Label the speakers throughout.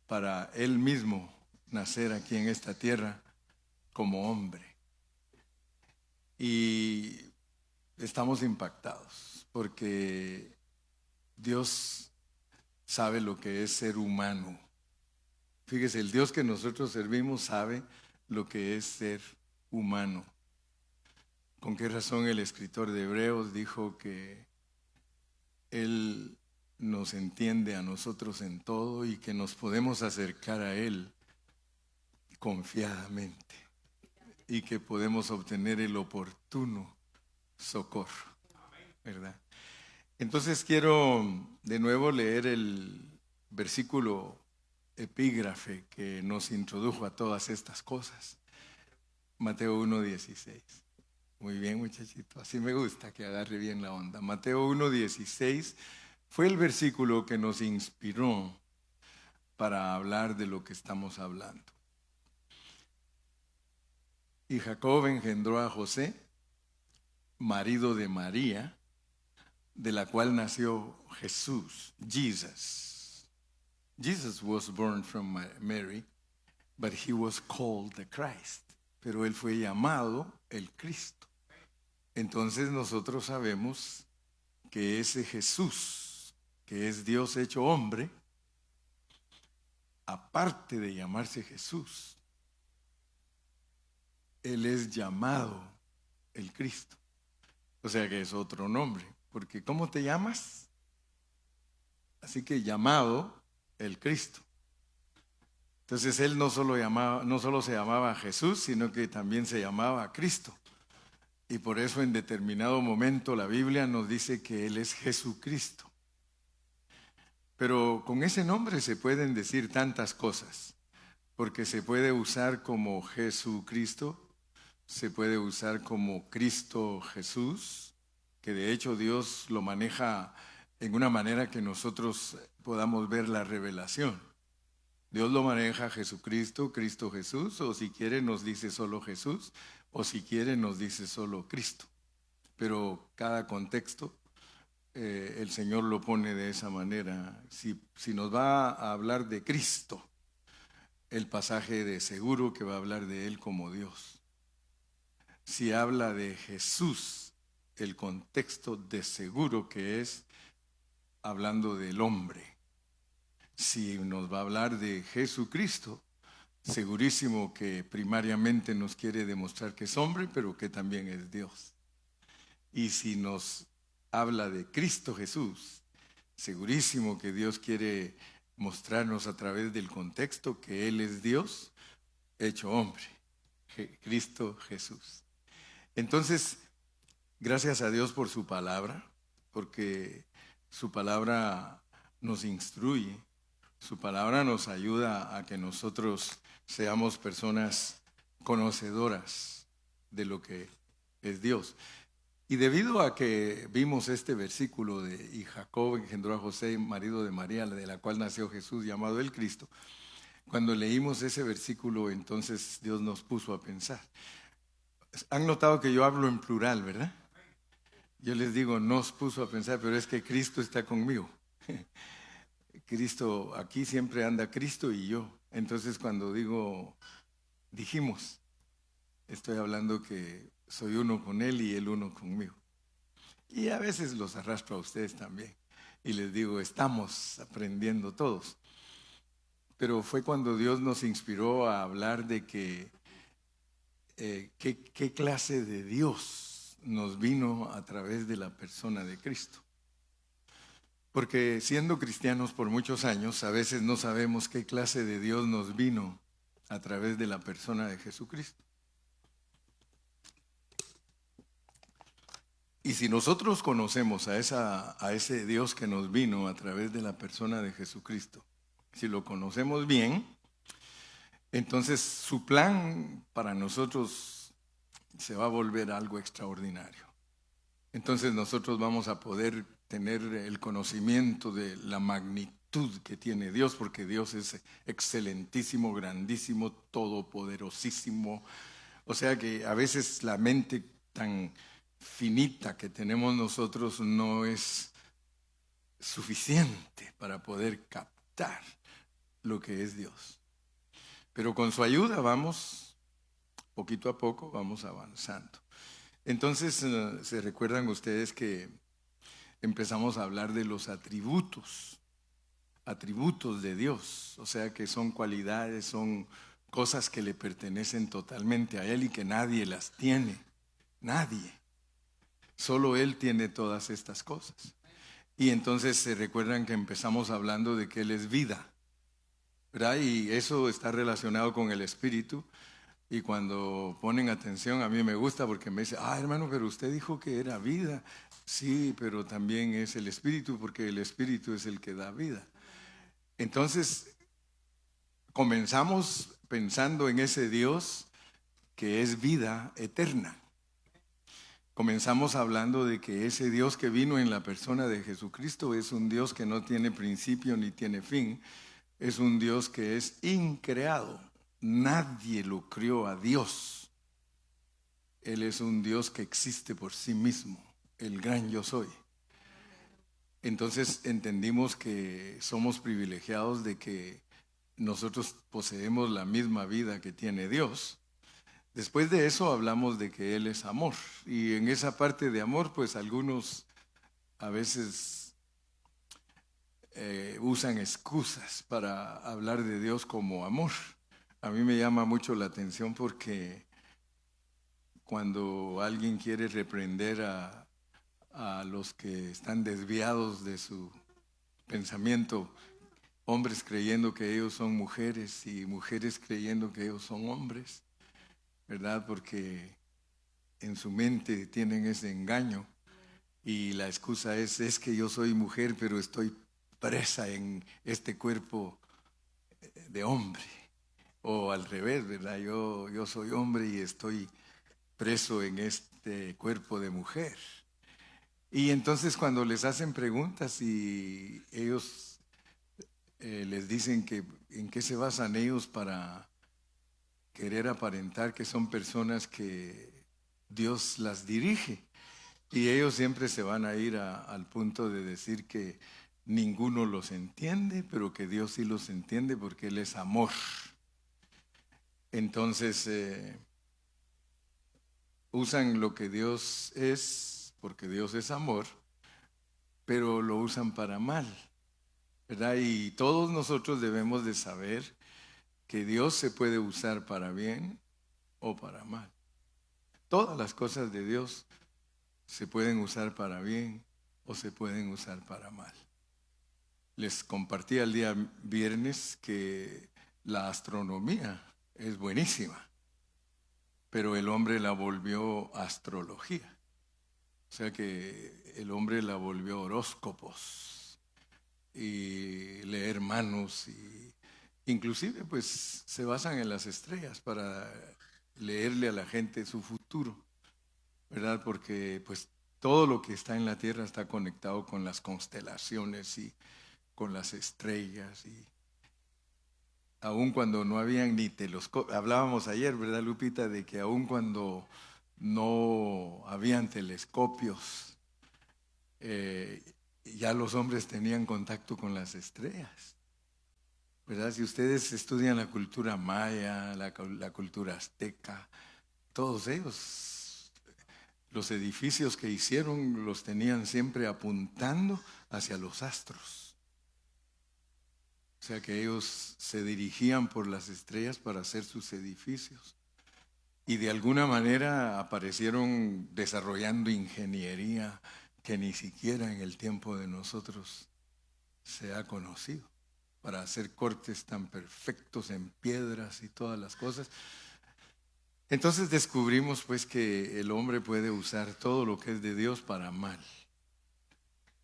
Speaker 1: para Él mismo nacer aquí en esta tierra como hombre. Y estamos impactados porque Dios sabe lo que es ser humano. Fíjese, el Dios que nosotros servimos sabe lo que es ser humano. ¿Con qué razón el escritor de Hebreos dijo que Él nos entiende a nosotros en todo y que nos podemos acercar a Él confiadamente y que podemos obtener el oportuno socorro, ¿verdad? Entonces quiero de nuevo leer el versículo epígrafe que nos introdujo a todas estas cosas. Mateo 1:16. Muy bien, muchachito, así me gusta que agarre bien la onda. Mateo 1:16 fue el versículo que nos inspiró para hablar de lo que estamos hablando. Y Jacob engendró a José, marido de María, de la cual nació Jesús, Jesus. Jesus was born from Mary, but he was called the Christ. Pero él fue llamado el Cristo. Entonces nosotros sabemos que ese Jesús, que es Dios hecho hombre, aparte de llamarse Jesús, Él es llamado el Cristo. O sea que es otro nombre. Porque ¿cómo te llamas? Así que llamado el Cristo. Entonces Él no solo se llamaba Jesús, sino que también se llamaba Cristo. Y por eso en determinado momento la Biblia nos dice que Él es Jesucristo. Pero con ese nombre se pueden decir tantas cosas, porque se puede usar como Jesucristo, se puede usar como Cristo Jesús, que de hecho Dios lo maneja en una manera que nosotros podamos ver la revelación. Dios lo maneja Jesucristo, Cristo Jesús, o si quiere nos dice solo Jesús, o si quiere nos dice solo Cristo. Pero cada contexto el Señor lo pone de esa manera. Si nos va a hablar de Cristo, el pasaje de seguro que va a hablar de Él como Dios. Si habla de Jesús, el contexto de seguro que es hablando del hombre. Si nos va a hablar de Jesucristo, segurísimo que primariamente nos quiere demostrar que es hombre, pero que también es Dios. Y si nos habla de Cristo Jesús, segurísimo que Dios quiere mostrarnos a través del contexto que Él es Dios hecho hombre, Cristo Jesús. Entonces, gracias a Dios por su palabra, porque su palabra nos instruye, su palabra nos ayuda a que nosotros seamos personas conocedoras de lo que es Dios. Y debido a que vimos este versículo de y Jacob engendró a José, marido de María, de la cual nació Jesús, llamado el Cristo, cuando leímos ese versículo, entonces Dios nos puso a pensar. Han notado que yo hablo en plural, ¿verdad? Yo les digo, nos puso a pensar, pero es que Cristo está conmigo. Cristo, aquí siempre anda Cristo y yo. Entonces cuando dijimos, estoy hablando que soy uno con Él y Él uno conmigo. Y a veces los arrastro a ustedes también. Y les digo, estamos aprendiendo todos. Pero fue cuando Dios nos inspiró a hablar de que qué clase de Dios nos vino a través de la persona de Cristo. Porque siendo cristianos por muchos años, a veces no sabemos qué clase de Dios nos vino a través de la persona de Jesucristo. Y si nosotros conocemos a ese Dios que nos vino a través de la persona de Jesucristo, si lo conocemos bien, entonces su plan para nosotros se va a volver algo extraordinario. Entonces nosotros vamos a poder tener el conocimiento de la magnitud que tiene Dios, porque Dios es excelentísimo, grandísimo, todopoderosísimo. O sea que a veces la mente tan finita que tenemos nosotros no es suficiente para poder captar lo que es Dios. Pero con su ayuda vamos, poquito a poco, vamos avanzando. Entonces, ¿se recuerdan ustedes que empezamos a hablar de los atributos de Dios? O sea, que son cualidades, son cosas que le pertenecen totalmente a Él y que nadie las tiene. Nadie. Solo Él tiene todas estas cosas. Y entonces se recuerdan que empezamos hablando de que Él es vida, ¿verdad? Y eso está relacionado con el Espíritu. Y cuando ponen atención, a mí me gusta porque me dice, hermano, pero usted dijo que era vida. Sí, pero también es el Espíritu, porque el Espíritu es el que da vida. Entonces, comenzamos pensando en ese Dios que es vida eterna. Comenzamos hablando de que ese Dios que vino en la persona de Jesucristo es un Dios que no tiene principio ni tiene fin. Es un Dios que es increado. Nadie lo crió a Dios. Él es un Dios que existe por sí mismo, el gran yo soy. Entonces entendimos que somos privilegiados de que nosotros poseemos la misma vida que tiene Dios. Después de eso hablamos de que Él es amor. Y en esa parte de amor, pues algunos a veces usan excusas para hablar de Dios como amor. A mí me llama mucho la atención porque cuando alguien quiere reprender a los que están desviados de su pensamiento, hombres creyendo que ellos son mujeres y mujeres creyendo que ellos son hombres, ¿verdad? Porque en su mente tienen ese engaño y la excusa es que yo soy mujer pero estoy presa en este cuerpo de hombre, o al revés, ¿verdad? Yo soy hombre y estoy preso en este cuerpo de mujer. Y entonces cuando les hacen preguntas y ellos les dicen que en qué se basan ellos para querer aparentar que son personas que Dios las dirige, y ellos siempre se van a ir al punto de decir que ninguno los entiende, pero que Dios sí los entiende porque Él es amor. Entonces usan lo que Dios es, porque Dios es amor, pero lo usan para mal, ¿verdad? Y todos nosotros debemos de saber que Dios se puede usar para bien o para mal. Todas las cosas de Dios se pueden usar para bien o se pueden usar para mal. Les compartí el día viernes que la astronomía es buenísima, pero el hombre la volvió astrología. O sea que el hombre la volvió horóscopos y leer manos, y inclusive pues se basan en las estrellas para leerle a la gente su futuro, ¿verdad? Porque pues todo lo que está en la tierra está conectado con las constelaciones y con las estrellas, y aun cuando no habían ni telescopios, hablábamos ayer, ¿verdad, Lupita? De que aun cuando no habían telescopios, ya los hombres tenían contacto con las estrellas, ¿verdad? Si ustedes estudian la cultura maya, la cultura azteca, todos ellos, los edificios que hicieron los tenían siempre apuntando hacia los astros. O sea que ellos se dirigían por las estrellas para hacer sus edificios. Y de alguna manera aparecieron desarrollando ingeniería que ni siquiera en el tiempo de nosotros se ha conocido, para hacer cortes tan perfectos en piedras y todas las cosas. Entonces descubrimos pues que el hombre puede usar todo lo que es de Dios para mal,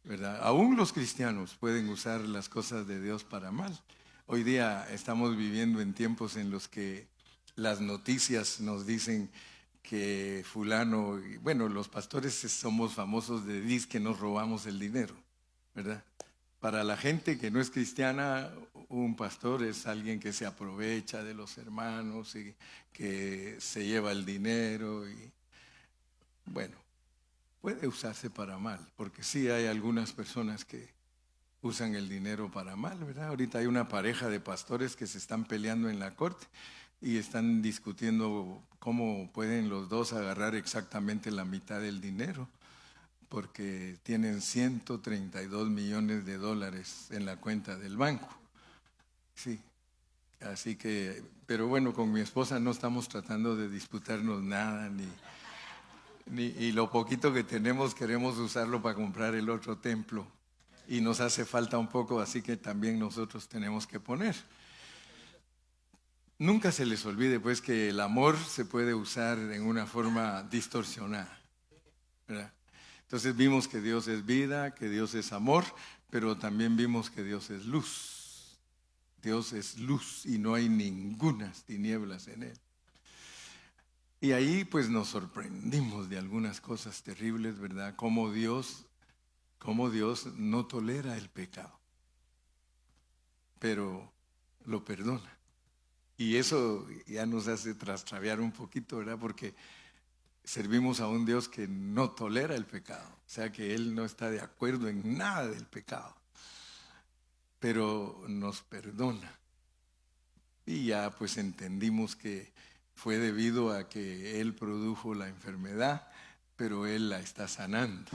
Speaker 1: ¿verdad? Aún los cristianos pueden usar las cosas de Dios para mal. Hoy día estamos viviendo en tiempos en los que las noticias nos dicen que fulano, bueno, los pastores somos famosos de decir que nos robamos el dinero, ¿verdad? Para la gente que no es cristiana, un pastor es alguien que se aprovecha de los hermanos y que se lleva el dinero, y bueno, puede usarse para mal, porque sí hay algunas personas que usan el dinero para mal, ¿verdad? Ahorita hay una pareja de pastores que se están peleando en la corte y están discutiendo cómo pueden los dos agarrar exactamente la mitad del dinero, porque tienen 132 millones de dólares en la cuenta del banco. Sí, así que, pero bueno, con mi esposa no estamos tratando de disputarnos nada, y lo poquito que tenemos queremos usarlo para comprar el otro templo. Y nos hace falta un poco, así que también nosotros tenemos que poner. Nunca se les olvide, pues, que el amor se puede usar en una forma distorsionada, ¿verdad? Entonces vimos que Dios es vida, que Dios es amor, pero también vimos que Dios es luz. Dios es luz y no hay ningunas tinieblas en Él. Y ahí pues nos sorprendimos de algunas cosas terribles, ¿verdad? Cómo Dios no tolera el pecado, pero lo perdona. Y eso ya nos hace trastraviar un poquito, ¿verdad? Porque servimos a un Dios que no tolera el pecado, o sea que Él no está de acuerdo en nada del pecado, pero nos perdona. Y ya pues entendimos que fue debido a que Él produjo la enfermedad, pero Él la está sanando.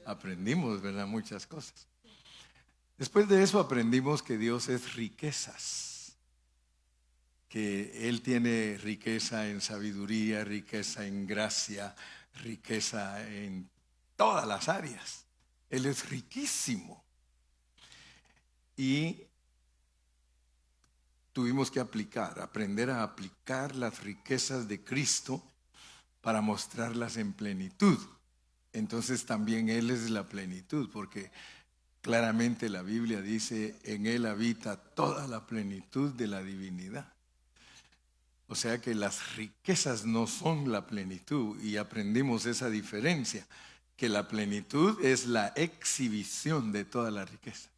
Speaker 1: Aprendimos, ¿verdad? Muchas cosas. Después de eso aprendimos que Dios es riquezas, que Él tiene riqueza en sabiduría, riqueza en gracia, riqueza en todas las áreas. Él es riquísimo. Y tuvimos que aprender a aplicar las riquezas de Cristo para mostrarlas en plenitud. Entonces también Él es la plenitud, porque claramente la Biblia dice, en Él habita toda la plenitud de la divinidad. O sea que las riquezas no son la plenitud, y aprendimos esa diferencia, que la plenitud es la exhibición de todas las riquezas.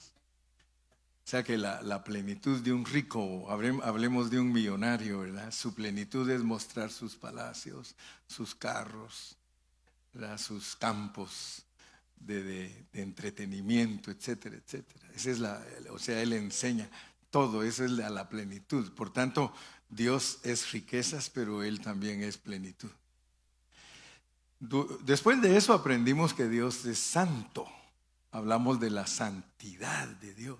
Speaker 1: O sea que la plenitud de un rico, hablemos de un millonario, ¿verdad? Su plenitud es mostrar sus palacios, sus carros, ¿verdad? Sus campos de entretenimiento, etcétera, etcétera. Esa es o sea, Él enseña todo, eso es la plenitud. Por tanto, Dios es riquezas, pero Él también es plenitud. Después de eso aprendimos que Dios es santo. Hablamos de la santidad de Dios.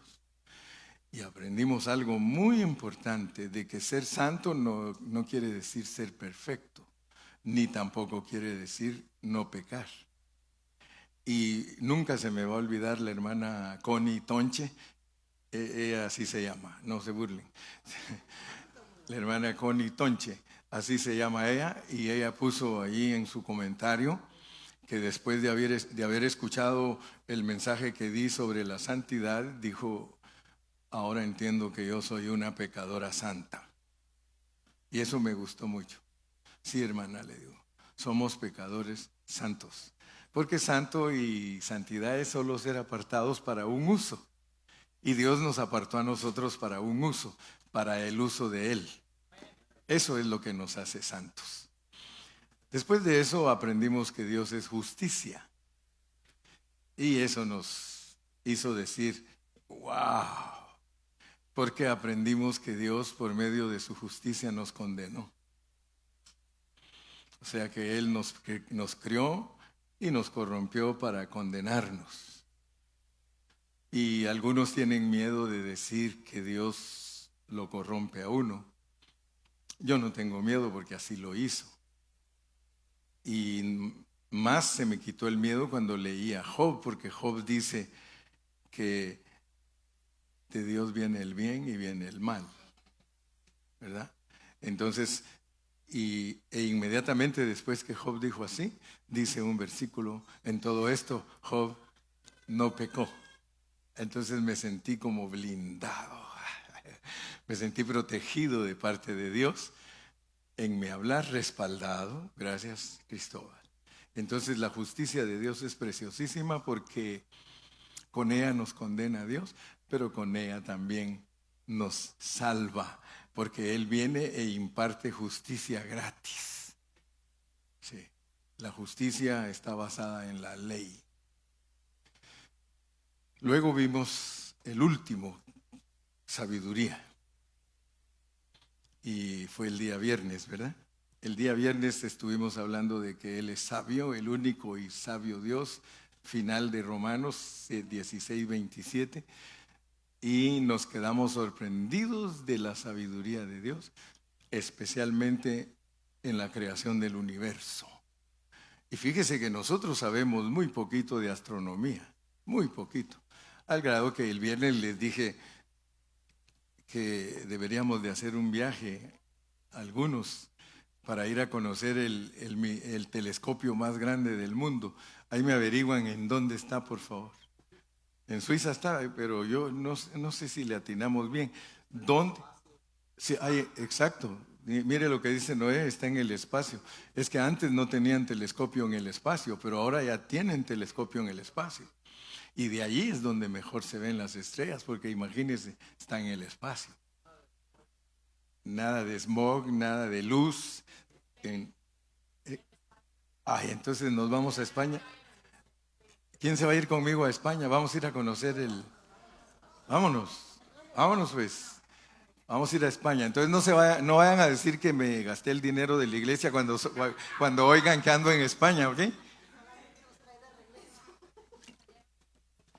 Speaker 1: Y aprendimos algo muy importante, de que ser santo no quiere decir ser perfecto, ni tampoco quiere decir no pecar. Y nunca se me va a olvidar la hermana Connie Tonche, ella así se llama, no se burlen. La hermana Connie Tonche, así se llama ella, y ella puso ahí en su comentario que después de haber escuchado el mensaje que di sobre la santidad, dijo: ahora entiendo que yo soy una pecadora santa. Y eso me gustó mucho. Sí, hermana, le digo, somos pecadores santos. Porque santo y santidad es solo ser apartados para un uso. Y Dios nos apartó a nosotros para un uso, para el uso de Él. Eso es lo que nos hace santos. Después de eso aprendimos que Dios es justicia. Y eso nos hizo decir, wow. Porque aprendimos que Dios, por medio de su justicia, nos condenó. O sea que Él nos crió y nos corrompió para condenarnos. Y algunos tienen miedo de decir que Dios lo corrompe a uno. Yo no tengo miedo porque así lo hizo. Y más se me quitó el miedo cuando leí a Job, porque Job dice que de Dios viene el bien y viene el mal, ¿verdad? Entonces, e inmediatamente después que Job dijo así, dice un versículo: en todo esto Job no pecó. Entonces me sentí como blindado, me sentí protegido de parte de Dios en mi hablar, respaldado, gracias Cristóbal. Entonces la justicia de Dios es preciosísima, porque con ella nos condena a Dios, pero con ella también nos salva, porque Él viene e imparte justicia gratis. Sí, la justicia está basada en la ley. Luego vimos el último, sabiduría. Y fue el día viernes, ¿verdad? El día viernes estuvimos hablando de que Él es sabio, el único y sabio Dios, final de Romanos 16, 27. Y nos quedamos sorprendidos de la sabiduría de Dios, especialmente en la creación del universo. Y fíjese que nosotros sabemos muy poquito de astronomía, muy poquito, al grado que el viernes les dije que deberíamos de hacer un viaje, algunos, para ir a conocer el telescopio más grande del mundo. Ahí me averiguan en dónde está, por favor. En Suiza está, pero yo no sé si le atinamos bien. ¿Dónde? Sí, hay, exacto. Mire lo que dice Noé, está en el espacio. Es que antes no tenían telescopio en el espacio, pero ahora ya tienen telescopio en el espacio. Y de allí es donde mejor se ven las estrellas, porque imagínense, está en el espacio. Nada de smog, nada de luz. Entonces nos vamos a España. ¿Quién se va a ir conmigo a España? Vamos a ir a conocer vámonos pues. Vamos a ir a España. Entonces no vayan a decir que me gasté el dinero de la iglesia cuando oigan que ando en España, ¿ok?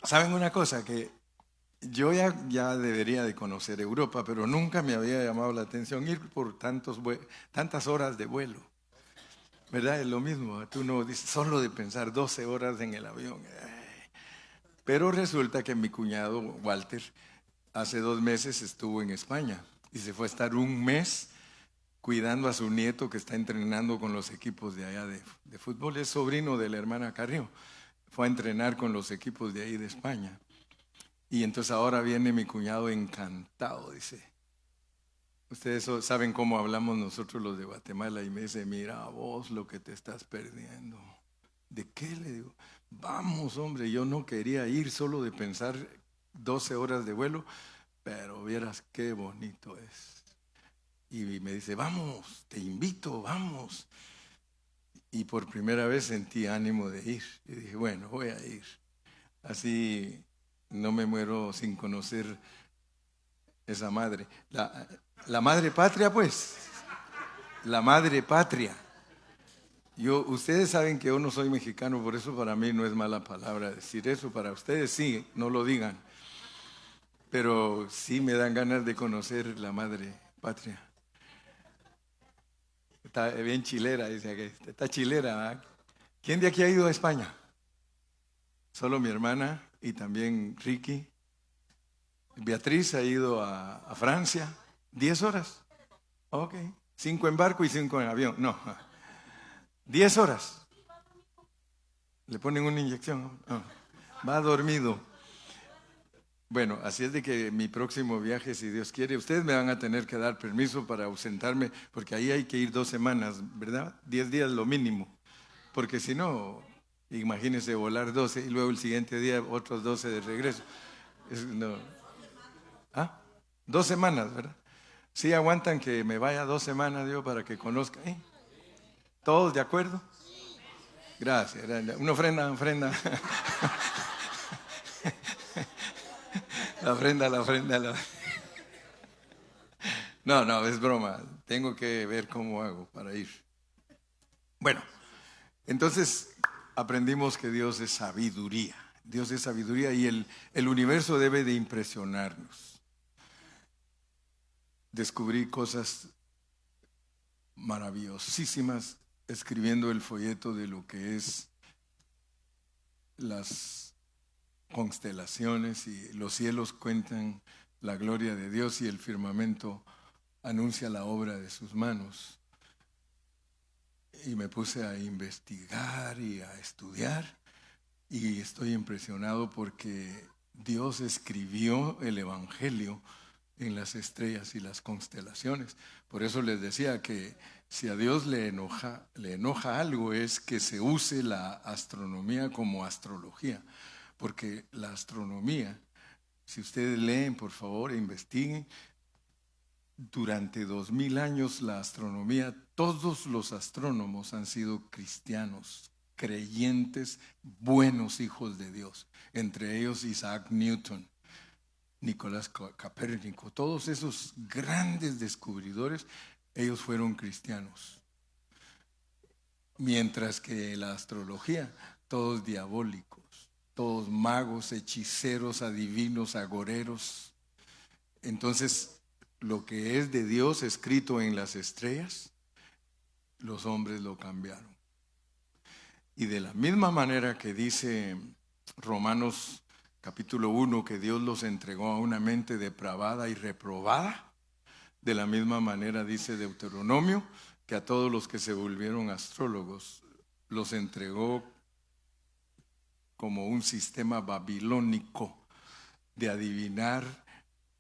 Speaker 1: ¿Saben una cosa? Que yo ya debería de conocer Europa, pero nunca me había llamado la atención ir por tantas horas de vuelo. ¿Verdad? Es lo mismo. Tú no dices, solo de pensar 12 horas en el avión. Pero resulta que mi cuñado, Walter, hace 2 meses estuvo en España y se fue a estar un mes cuidando a su nieto que está entrenando con los equipos de allá de fútbol. Es sobrino de la hermana Carrió. Fue a entrenar con los equipos de ahí de España. Y entonces ahora viene mi cuñado encantado, dice. Ustedes saben cómo hablamos nosotros los de Guatemala y me dice, mira vos lo que te estás perdiendo. ¿De qué? Le digo, vamos hombre, yo no quería ir solo de pensar 12 horas de vuelo, pero vieras qué bonito es. Y me dice, vamos, te invito, vamos. Y por primera vez sentí ánimo de ir. Y dije, bueno, voy a ir. Así no me muero sin conocer esa madre. La madre patria, pues. La madre patria. Ustedes saben que yo no soy mexicano, por eso para mí no es mala palabra decir eso. Para ustedes sí, no lo digan. Pero sí me dan ganas de conocer la madre patria. Está bien chilera, dice que está chilera. ¿Eh? ¿Quién de aquí ha ido a España? Solo mi hermana y también Ricky. Beatriz ha ido a Francia. 10 horas. Ok. 5 en barco y 5 en avión. No. 10 horas. Le ponen una inyección. No. Va dormido. Bueno, así es de que mi próximo viaje, si Dios quiere, ustedes me van a tener que dar permiso para ausentarme, porque ahí hay que ir 2 semanas, ¿verdad? 10 días lo mínimo, porque si no, imagínense volar 12 y luego el siguiente día otros 12 de regreso. No. 2 semanas, ¿verdad? Sí aguantan que me vaya 2 semanas, Dios, para que conozca. ¿Todos de acuerdo? Gracias. Una ofrenda. La ofrenda. No, es broma. Tengo que ver cómo hago para ir. Bueno, entonces aprendimos que Dios es sabiduría. Dios es sabiduría y el universo debe de impresionarnos. Descubrí cosas maravillosísimas escribiendo el folleto de lo que es las constelaciones y los cielos cuentan la gloria de Dios y el firmamento anuncia la obra de sus manos. Y me puse a investigar y a estudiar y estoy impresionado porque Dios escribió el Evangelio en las estrellas y las constelaciones. Por eso les decía que si a Dios le enoja algo es que se use la astronomía como astrología, porque la astronomía, si ustedes leen, por favor, investiguen, durante 2000 años la astronomía, todos los astrónomos han sido cristianos, creyentes, buenos hijos de Dios. Entre ellos Isaac Newton, Nicolás Copérnico, todos esos grandes descubridores, ellos fueron cristianos. Mientras que la astrología, todos diabólicos, todos magos, hechiceros, adivinos, agoreros. Entonces, lo que es de Dios escrito en las estrellas, los hombres lo cambiaron. Y de la misma manera que dice Romanos capítulo 1, que Dios los entregó a una mente depravada y reprobada, de la misma manera dice Deuteronomio, que a todos los que se volvieron astrólogos los entregó como un sistema babilónico de adivinar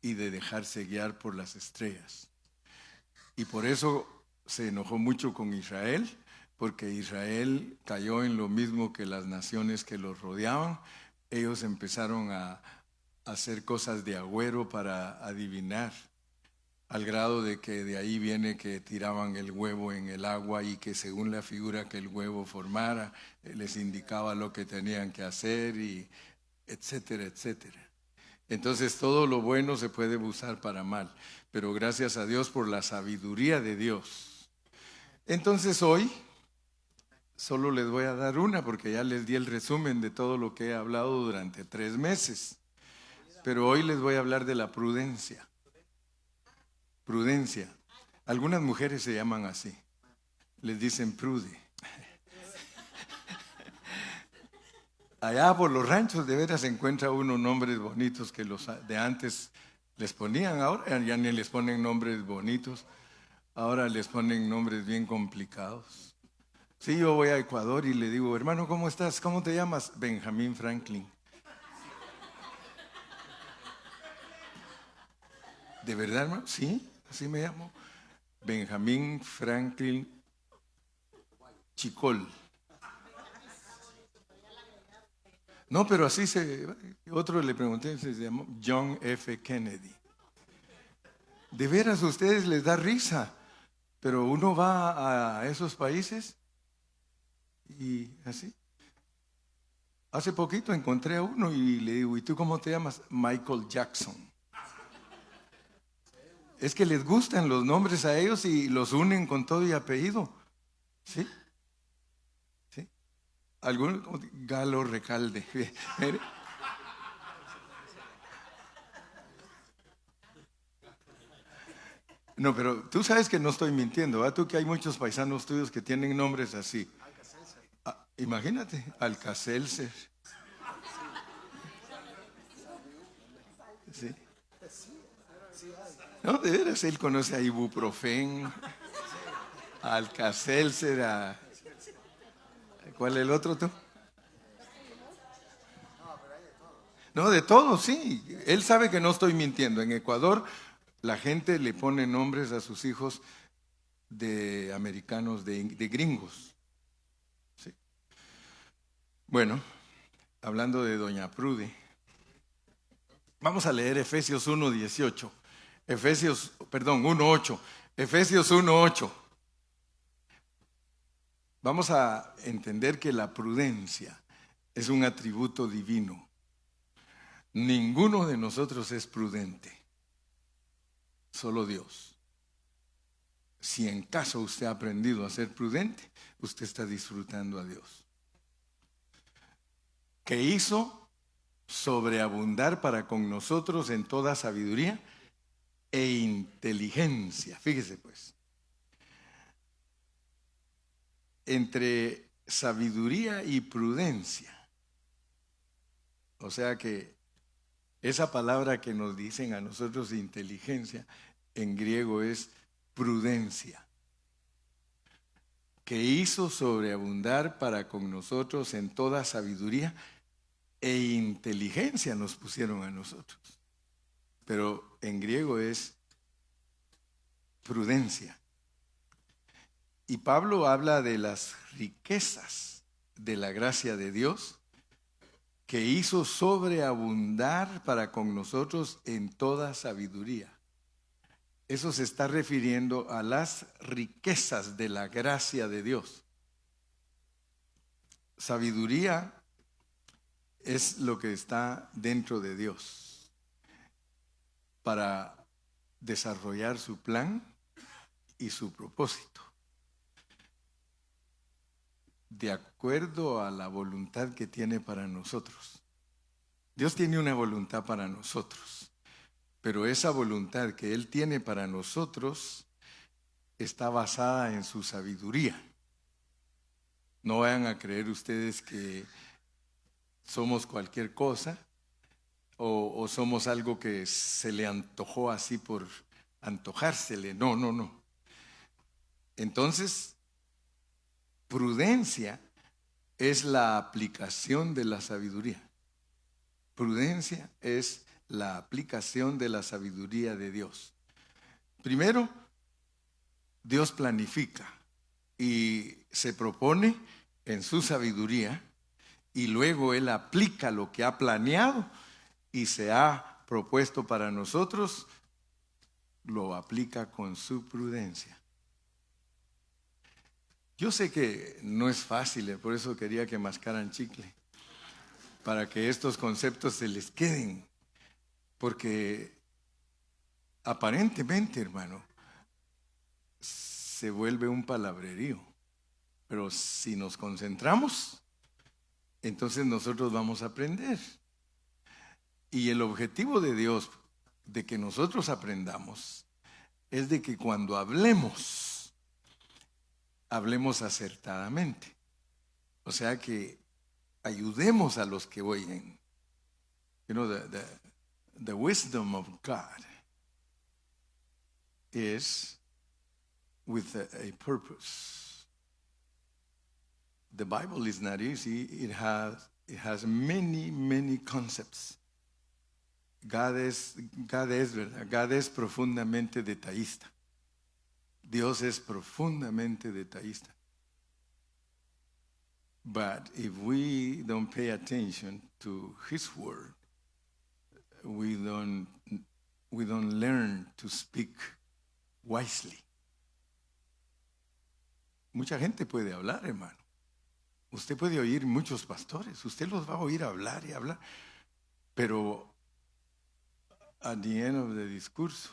Speaker 1: y de dejarse guiar por las estrellas. Y por eso se enojó mucho con Israel, porque Israel cayó en lo mismo que las naciones que los rodeaban. Ellos empezaron a hacer cosas de agüero para adivinar, al grado de que de ahí viene que tiraban el huevo en el agua y que según la figura que el huevo formara, les indicaba lo que tenían que hacer, y etcétera, etcétera. Entonces todo lo bueno se puede usar para mal, pero gracias a Dios por la sabiduría de Dios. Entonces hoy solo les voy a dar una, porque ya les di el resumen de todo lo que he hablado durante 3 meses. Pero hoy les voy a hablar de la prudencia. Prudencia. Algunas mujeres se llaman así. Les dicen prude. Allá por los ranchos de veras se encuentra uno nombres bonitos que los de antes les ponían. Ahora ya ni les ponen nombres bonitos. Ahora les ponen nombres bien complicados. Sí, yo voy a Ecuador y le digo, hermano, ¿cómo estás? ¿Cómo te llamas? Benjamín Franklin. ¿De verdad, hermano? Sí, así me llamo. Benjamín Franklin Chicol. No, pero así otro le pregunté, se llamó John F. Kennedy. De veras, a ustedes les da risa, pero uno va a esos países y así. Hace poquito encontré a uno y le digo, ¿y tú cómo te llamas? Michael Jackson. Es que les gustan los nombres a ellos y los unen con todo y apellido. ¿Sí? ¿Sí? Algunos como Galo Recalde. No, pero tú sabes que no estoy mintiendo, ¿verdad? Tú que hay muchos paisanos tuyos que tienen nombres así. Imagínate, Alcacelser. ¿Sí? No, de veras, él conoce a Ibuprofen, a Alcacelser, ¿cuál es el otro tú? No, de todo, sí. Él sabe que no estoy mintiendo. En Ecuador la gente le pone nombres a sus hijos de americanos, de gringos. Sí. Bueno, hablando de doña Prude, vamos a leer Efesios 1:18. Efesios 1:8. Efesios 1:8. Vamos a entender que la prudencia es un atributo divino. Ninguno de nosotros es prudente, solo Dios. Si en caso usted ha aprendido a ser prudente, usted está disfrutando a Dios. Que hizo sobreabundar para con nosotros en toda sabiduría e inteligencia. Fíjese pues, entre sabiduría y prudencia. O sea que esa palabra que nos dicen a nosotros inteligencia, en griego es prudencia. Que hizo sobreabundar para con nosotros en toda sabiduría e inteligencia nos pusieron a nosotros. Pero en griego es prudencia. Y Pablo habla de las riquezas de la gracia de Dios, que hizo sobreabundar para con nosotros en toda sabiduría. Eso se está refiriendo a las riquezas de la gracia de Dios. Sabiduría es lo que está dentro de Dios para desarrollar su plan y su propósito, de acuerdo a la voluntad que tiene para nosotros. Dios tiene una voluntad para nosotros, pero esa voluntad que Él tiene para nosotros está basada en su sabiduría. No vayan a creer ustedes que somos cualquier cosa o somos algo que se le antojó así por antojársele. No, no, no. Entonces, prudencia es la aplicación de la sabiduría. Prudencia es la aplicación de la sabiduría de Dios. Primero, Dios planifica y se propone en su sabiduría, y luego Él aplica lo que ha planeado y se ha propuesto para nosotros, lo aplica con su prudencia. Yo sé que no es fácil, por eso quería que mascaran chicle, para que estos conceptos se les queden, porque aparentemente, hermano, se vuelve un palabrerío, pero si nos concentramos, entonces nosotros vamos a aprender. Y el objetivo de Dios, de que nosotros aprendamos, es de que cuando hablemos, hablemos acertadamente. O sea que ayudemos a los que oyen. You know, the wisdom of God is with a purpose. The Bible is not easy. It has many concepts. God es verdad. God es profundamente detallista. Dios es profundamente detallista. But if we don't pay attention to His word, we don't learn to speak wisely. Mucha gente puede hablar, hermano. Usted puede oír muchos pastores, usted los va a oír hablar y hablar, pero at the end of the discurso,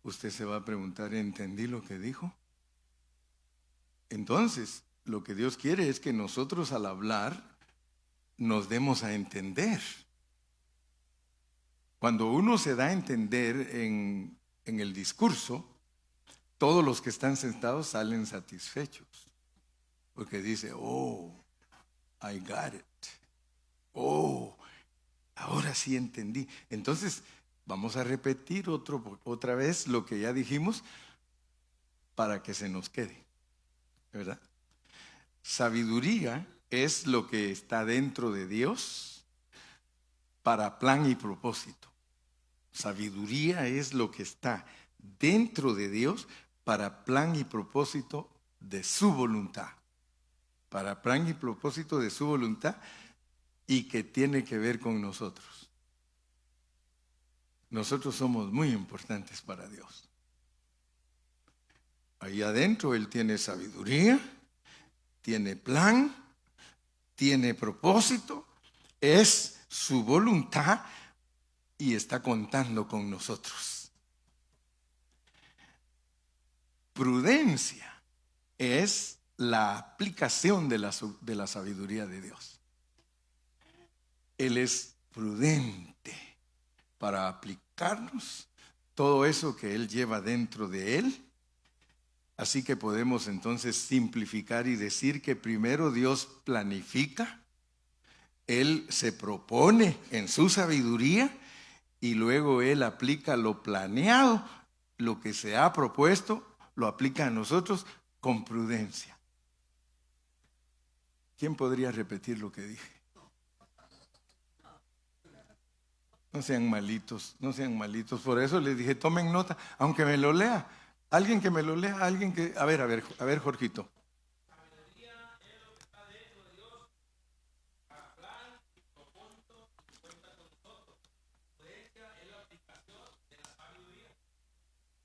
Speaker 1: usted se va a preguntar, ¿entendí lo que dijo? Entonces, lo que Dios quiere es que nosotros al hablar nos demos a entender. Cuando uno se da a entender en el discurso, todos los que están sentados salen satisfechos, porque dice, oh, I got it. Oh, ahora sí entendí. Entonces, vamos a repetir otra vez lo que ya dijimos para que se nos quede, ¿verdad? Sabiduría es lo que está dentro de Dios para plan y propósito. Sabiduría es lo que está dentro de Dios para plan y propósito de su voluntad. Para plan y propósito de su voluntad, y que tiene que ver con nosotros. Nosotros somos muy importantes para Dios. Ahí adentro Él tiene sabiduría, tiene plan, tiene propósito, es su voluntad y está contando con nosotros. Prudencia es la aplicación de la sabiduría de Dios. Él es prudente para aplicarnos todo eso que Él lleva dentro de Él. Así que podemos entonces simplificar y decir que primero Dios planifica, Él se propone en su sabiduría y luego Él aplica lo planeado, lo que se ha propuesto, lo aplica a nosotros con prudencia. ¿Quién podría repetir lo que dije? No sean malitos, no sean malitos. Por eso les dije, tomen nota, aunque me lo lea. Alguien que me lo lea, alguien que... A ver, Jorgito.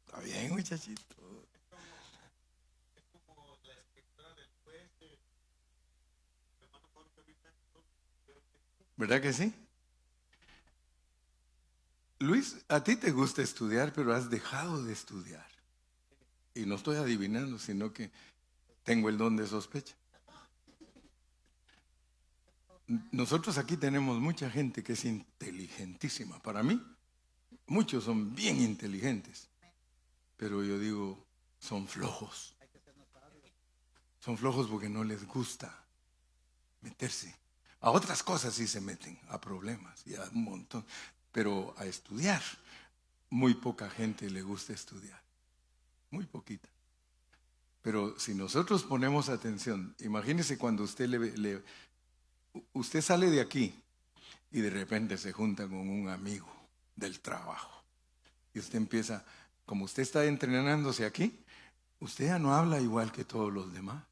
Speaker 1: Está bien, muchachito. ¿Verdad que sí? Luis, a ti te gusta estudiar, pero has dejado de estudiar. Y no estoy adivinando, sino que tengo el don de sospecha. Nosotros aquí tenemos mucha gente que es inteligentísima. Para mí, muchos son bien inteligentes, pero yo digo, son flojos. Son flojos porque no les gusta meterse. A otras cosas sí se meten, a problemas y a un montón, pero a estudiar, muy poca gente le gusta estudiar, muy poquita. Pero si nosotros ponemos atención, imagínese cuando usted sale de aquí y de repente se junta con un amigo del trabajo y usted empieza, como usted está entrenándose aquí, usted ya no habla igual que todos los demás.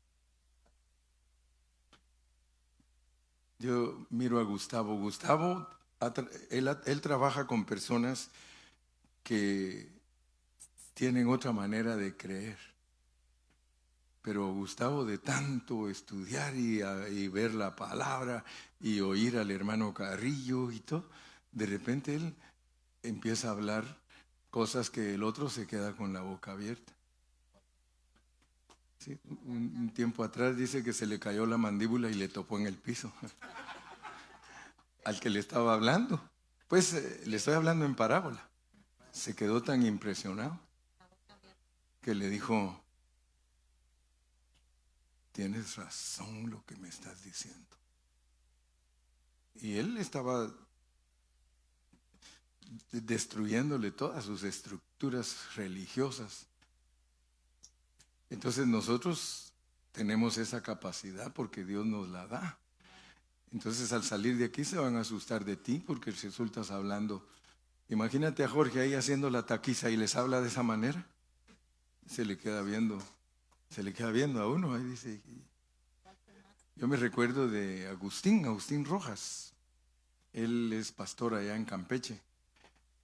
Speaker 1: Yo miro a Gustavo. Gustavo, él trabaja con personas que tienen otra manera de creer. Pero Gustavo, de tanto estudiar y ver la palabra y oír al hermano Carrillo y todo, de repente él empieza a hablar cosas que el otro se queda con la boca abierta. Sí, un tiempo atrás dice que se le cayó la mandíbula y le topó en el piso al que le estaba hablando. Pues le estoy hablando en parábola. Se quedó tan impresionado que le dijo, tienes razón lo que me estás diciendo. Y él estaba destruyéndole todas sus estructuras religiosas. Entonces nosotros tenemos esa capacidad porque Dios nos la da. Entonces al salir de aquí se van a asustar de ti porque resultas hablando. Imagínate a Jorge ahí haciendo la taquiza y les habla de esa manera. Se le queda viendo a uno. Ahí dice, yo me recuerdo de Agustín Rojas. Él es pastor allá en Campeche.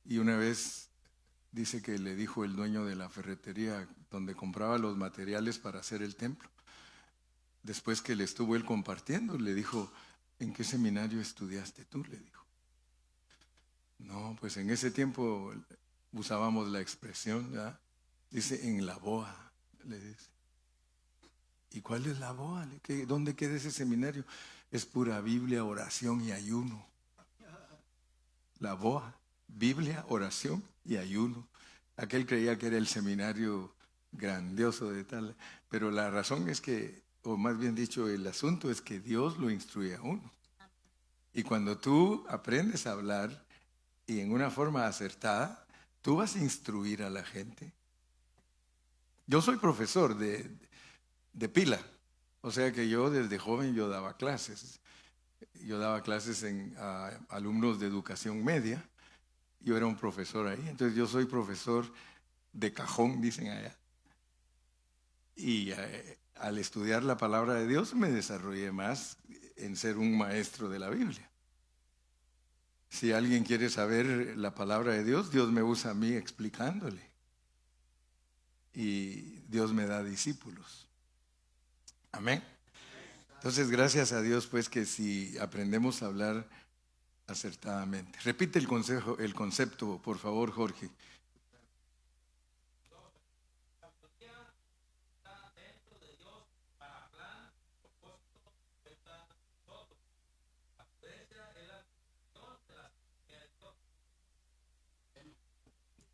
Speaker 1: Y una vez dice que le dijo el dueño de la ferretería donde compraba los materiales para hacer el templo. Después que le estuvo él compartiendo, le dijo, ¿en qué seminario estudiaste tú? Le dijo. No, pues en ese tiempo usábamos la expresión, ¿ya? Dice, en la BOA, le dice. ¿Y cuál es la BOA? ¿Dónde queda ese seminario? Es pura Biblia, oración y ayuno. La BOA, Biblia, oración y ayuno. Aquel creía que era el seminario grandioso de tal, pero la razón es que, o más bien dicho, el asunto es que Dios lo instruye a uno. Y cuando tú aprendes a hablar y en una forma acertada, tú vas a instruir a la gente. Yo soy profesor de pila, o sea que yo desde joven yo daba clases. Yo daba clases a alumnos de educación media. Yo era un profesor ahí, entonces yo soy profesor de cajón, dicen allá. Y al estudiar la palabra de Dios me desarrollé más en ser un maestro de la Biblia. Si alguien quiere saber la palabra de Dios, Dios me usa a mí explicándole. Y Dios me da discípulos. Amén. Entonces, gracias a Dios, pues, que si aprendemos a hablar acertadamente. Repite el concepto, por favor, Jorge.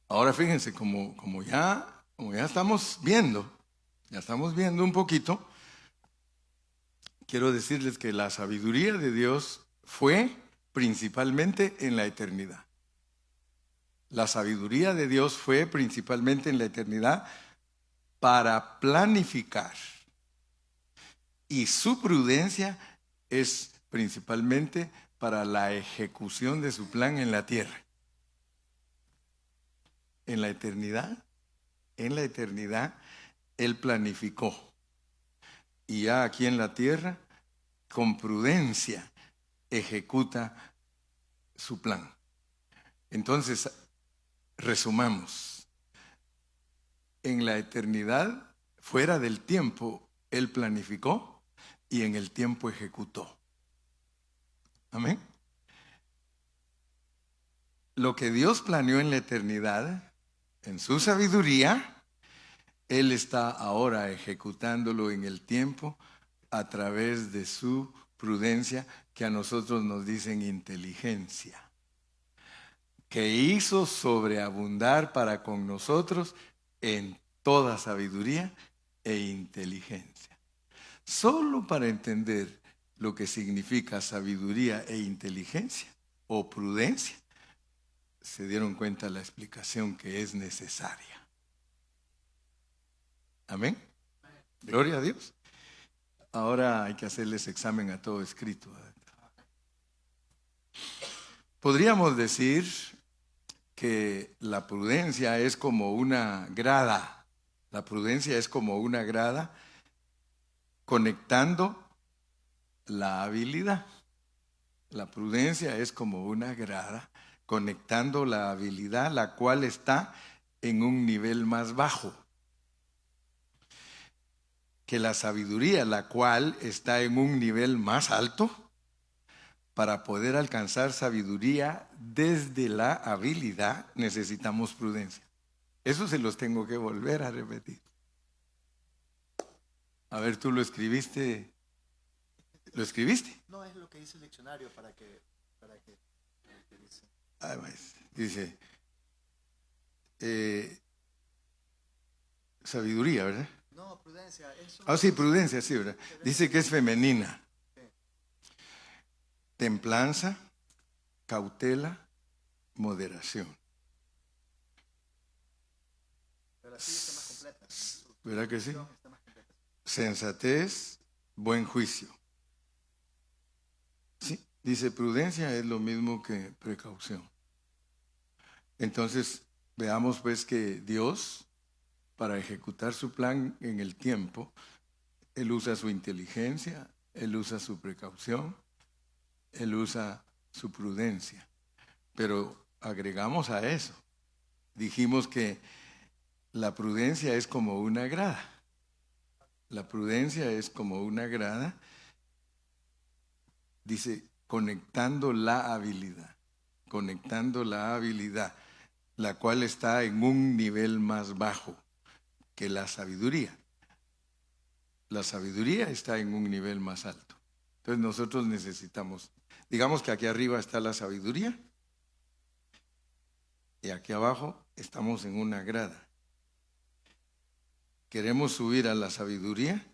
Speaker 1: Ahora fíjense, como ya estamos viendo un poquito, quiero decirles que la sabiduría de Dios fue principalmente en la eternidad. La sabiduría de Dios fue principalmente en la eternidad para planificar. Y su prudencia es principalmente para la ejecución de su plan en la tierra. En la eternidad, Él planificó. Y ya aquí en la tierra, con prudencia, ejecuta su plan. Entonces, resumamos. En la eternidad, fuera del tiempo, Él planificó y en el tiempo ejecutó. Amén. lo que Dios planeó en la eternidad, en su sabiduría, Él está ahora ejecutándolo en el tiempo a través de su prudencia, que a nosotros nos dicen inteligencia, que hizo sobreabundar para con nosotros en toda sabiduría e inteligencia. Solo para entender lo que significa sabiduría e inteligencia o prudencia, se dieron cuenta la explicación que es necesaria. Amén. Gloria a Dios. Ahora hay que hacerles examen a todo escrito. Podríamos decir que la prudencia es como una grada. La prudencia es como una grada conectando la habilidad. La prudencia es como una grada conectando la habilidad, la cual está en un nivel más bajo que la sabiduría, la cual está en un nivel más alto. Para poder alcanzar sabiduría desde la habilidad, necesitamos prudencia. Eso se los tengo que volver a repetir. A ver, ¿tú lo escribiste? ¿Lo escribiste?
Speaker 2: No, es lo que dice el diccionario para que dice.
Speaker 1: Además, dice, sabiduría, ¿verdad?
Speaker 2: No, prudencia.
Speaker 1: Sí, prudencia, sí, ¿verdad? Dice que es femenina. Templanza, cautela, moderación.
Speaker 2: Pero así está más completa.
Speaker 1: ¿Verdad que sí? Sensatez, buen juicio. Sí, dice prudencia es lo mismo que precaución. Entonces, veamos pues que Dios, para ejecutar su plan en el tiempo, Él usa su inteligencia, Él usa su precaución, Él usa su prudencia. Pero agregamos a eso, dijimos que la prudencia es como una grada. La prudencia es como una grada, dice, conectando la habilidad, la cual está en un nivel más bajo que la sabiduría. La sabiduría está en un nivel más alto. Entonces nosotros necesitamos, digamos que aquí arriba está la sabiduría y aquí abajo estamos en una grada. Queremos subir a la sabiduría,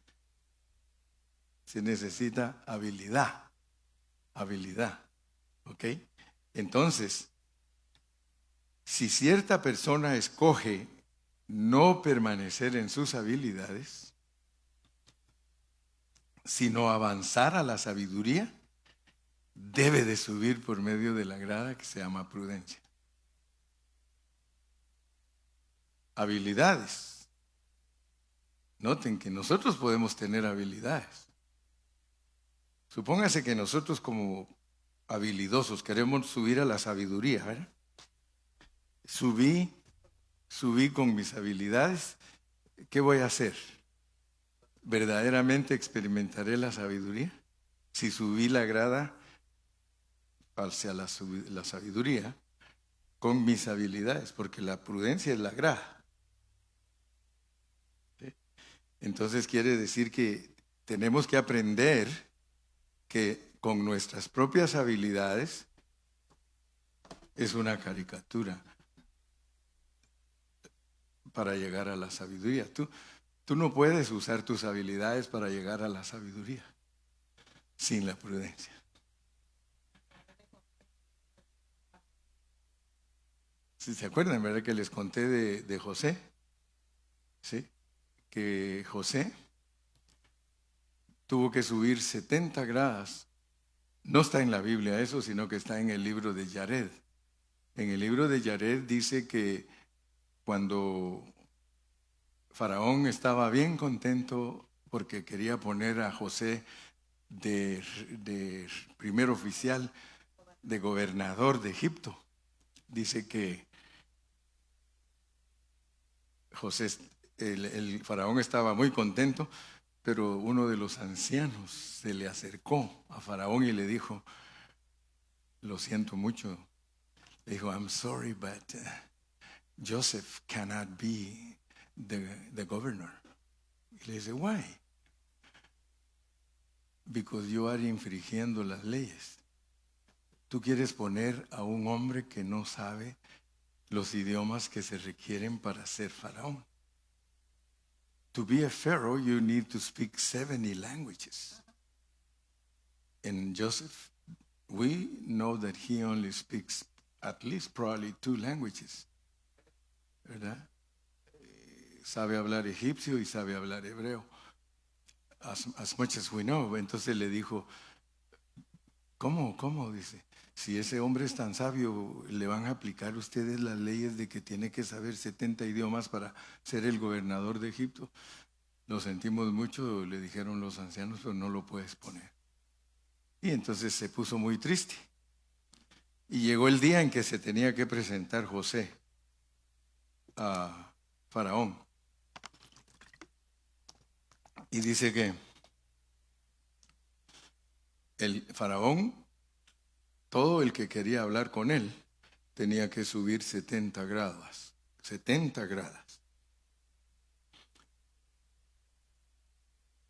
Speaker 1: se necesita habilidad, ¿ok? Entonces, si cierta persona escoge no permanecer en sus habilidades, sino avanzar a la sabiduría, debe de subir por medio de la grada que se llama prudencia. Habilidades. Noten que nosotros podemos tener habilidades. Supóngase que nosotros como habilidosos queremos subir a la sabiduría, ¿verdad? Subí con mis habilidades. ¿Qué voy a hacer? ¿Verdaderamente experimentaré la sabiduría? Si subí la grada hacia la sabiduría con mis habilidades, porque la prudencia es la grada. ¿Sí? Entonces quiere decir que tenemos que aprender que con nuestras propias habilidades es una caricatura para llegar a la sabiduría. Tú no puedes usar tus habilidades para llegar a la sabiduría sin la prudencia. Si se acuerdan, ¿verdad? Que les conté de José, ¿sí? Que José tuvo que subir 70 gradas. No está en la Biblia eso, sino que está en el libro de Yared. En el libro de Yared dice que cuando Faraón estaba bien contento porque quería poner a José de primer oficial, de gobernador de Egipto, dice que José, el faraón estaba muy contento, pero uno de los ancianos se le acercó a Faraón y le dijo: lo siento mucho, Le dijo, I'm sorry, but Joseph cannot be the governor. Y le dice, why? Because you are infringiendo las leyes. Tú quieres poner a un hombre que no sabe los idiomas que se requieren para ser faraón. To be a pharaoh, you need to speak 70 languages. And Joseph, we know that he only speaks at least probably 2 languages. ¿Verdad? Sabe hablar egipcio y sabe hablar hebreo. As much as we know. Entonces le dijo, ¿cómo? Dice, si ese hombre es tan sabio, ¿le van a aplicar ustedes las leyes de que tiene que saber 70 idiomas para ser el gobernador de Egipto? Lo sentimos mucho, le dijeron los ancianos, pero no lo puedes poner. Y entonces se puso muy triste. Y llegó el día en que se tenía que presentar José a Faraón. Y dice que el Faraón, todo el que quería hablar con él, tenía que subir 70 grados. 70 grados.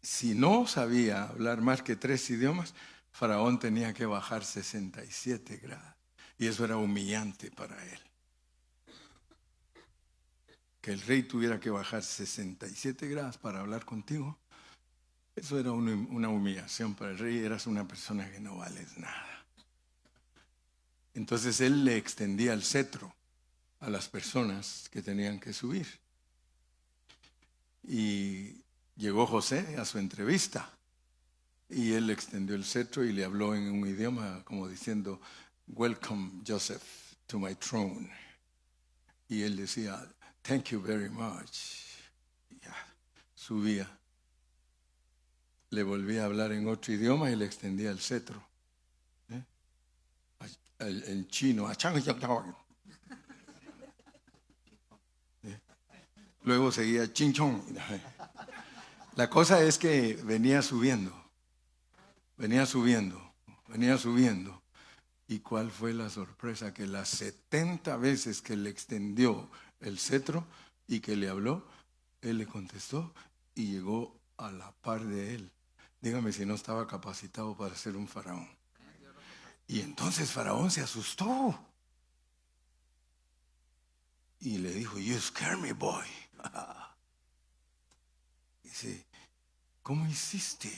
Speaker 1: Si no sabía hablar más que 3 idiomas, Faraón tenía que bajar 67 grados. Y eso era humillante para él. Que el rey tuviera que bajar 67 grados para hablar contigo, eso era una humillación para el rey. Eras una persona que no vales nada. Entonces él le extendía el cetro a las personas que tenían que subir. Y llegó José a su entrevista y él le extendió el cetro y le habló en un idioma como diciendo, welcome Joseph to my throne. Y él decía, thank you very much. Y ya, subía. Le volvía a hablar en otro idioma y le extendía el cetro. En chino. Luego seguía chin chong. La cosa es que venía subiendo. ¿Y cuál fue la sorpresa? Que las 70 veces que le extendió el cetro y que le habló, él le contestó y llegó a la par de él. Dígame si no estaba capacitado para ser un faraón. Y entonces Faraón se asustó. Y le dijo, you scare me, boy. Dice, ¿cómo hiciste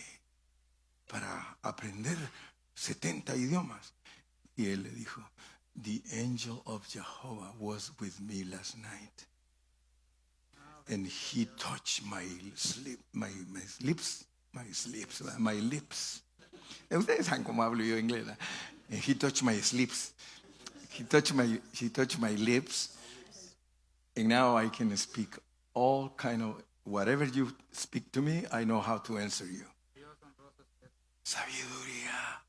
Speaker 1: para aprender 70 idiomas? Y él le dijo, the angel of Jehovah was with me last night. And he touched my lips. Ustedes saben cómo hablo yo inglés. And he touched my lips. He touched my lips. And now I can speak all kind of, whatever you speak to me, I know how to answer you. Sabiduría.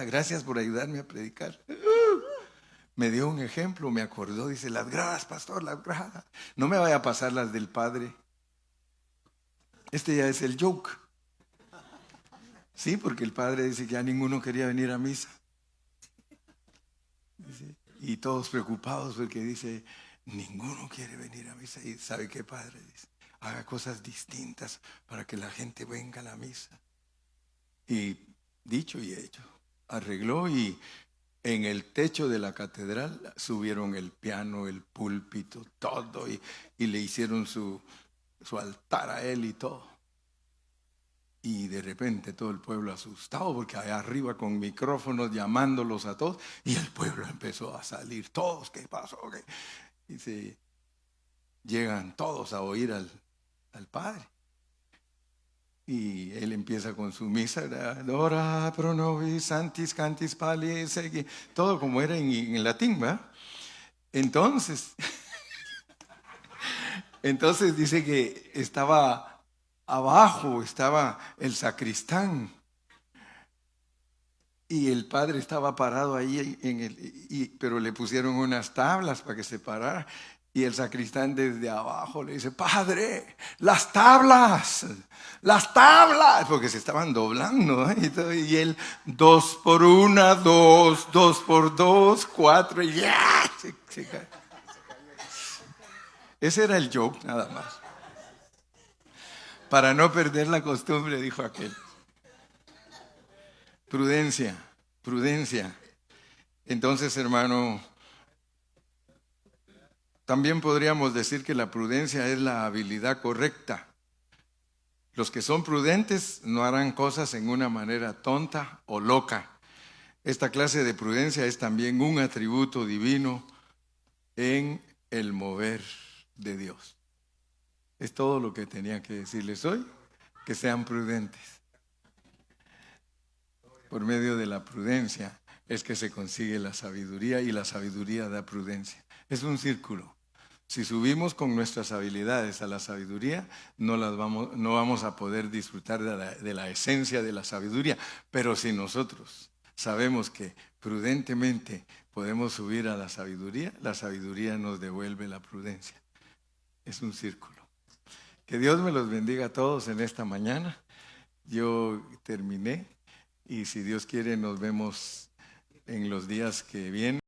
Speaker 1: Gracias por ayudarme a predicar. Me dio un ejemplo, me acordó, dice, las gradas, pastor, las gradas. No me vaya a pasar las del padre. Este ya es el joke. Sí, porque el padre dice que ya ninguno quería venir a misa. Dice, y todos preocupados porque dice, ninguno quiere venir a misa. Y ¿sabe qué, padre? Dice, haga cosas distintas para que la gente venga a la misa. Y dicho y hecho, arregló y en el techo de la catedral subieron el piano, el púlpito, todo y le hicieron su altar a él y todo. Y de repente todo el pueblo asustado porque allá arriba con micrófonos llamándolos a todos y el pueblo empezó a salir, todos, ¿qué pasó? Y llegan todos a oír al padre. Y él empieza con su misa, Ora pro nobis santis cantis pali, todo como era en latín, ¿verdad? Entonces dice que estaba abajo, estaba el sacristán y el padre estaba parado ahí pero le pusieron unas tablas para que se parara Y el sacristán desde abajo le dice, Padre, las tablas, porque se estaban doblando, ¿eh? Y él, 2 por 1, 2, 2 por 2, 4, y ya, se cae. Ese era el joke, nada más. Para no perder la costumbre, dijo aquel. Prudencia, prudencia. Entonces, hermano, también podríamos decir que la prudencia es la habilidad correcta. Los que son prudentes no harán cosas en una manera tonta o loca. Esta clase de prudencia es también un atributo divino en el mover de Dios. Es todo lo que tenía que decirles hoy, que sean prudentes. Por medio de la prudencia es que se consigue la sabiduría y la sabiduría da prudencia. Es un círculo. Si subimos con nuestras habilidades a la sabiduría, no vamos a poder disfrutar de la esencia de la sabiduría. Pero si nosotros sabemos que prudentemente podemos subir a la sabiduría nos devuelve la prudencia. Es un círculo. Que Dios me los bendiga a todos en esta mañana. Yo terminé y si Dios quiere nos vemos en los días que vienen.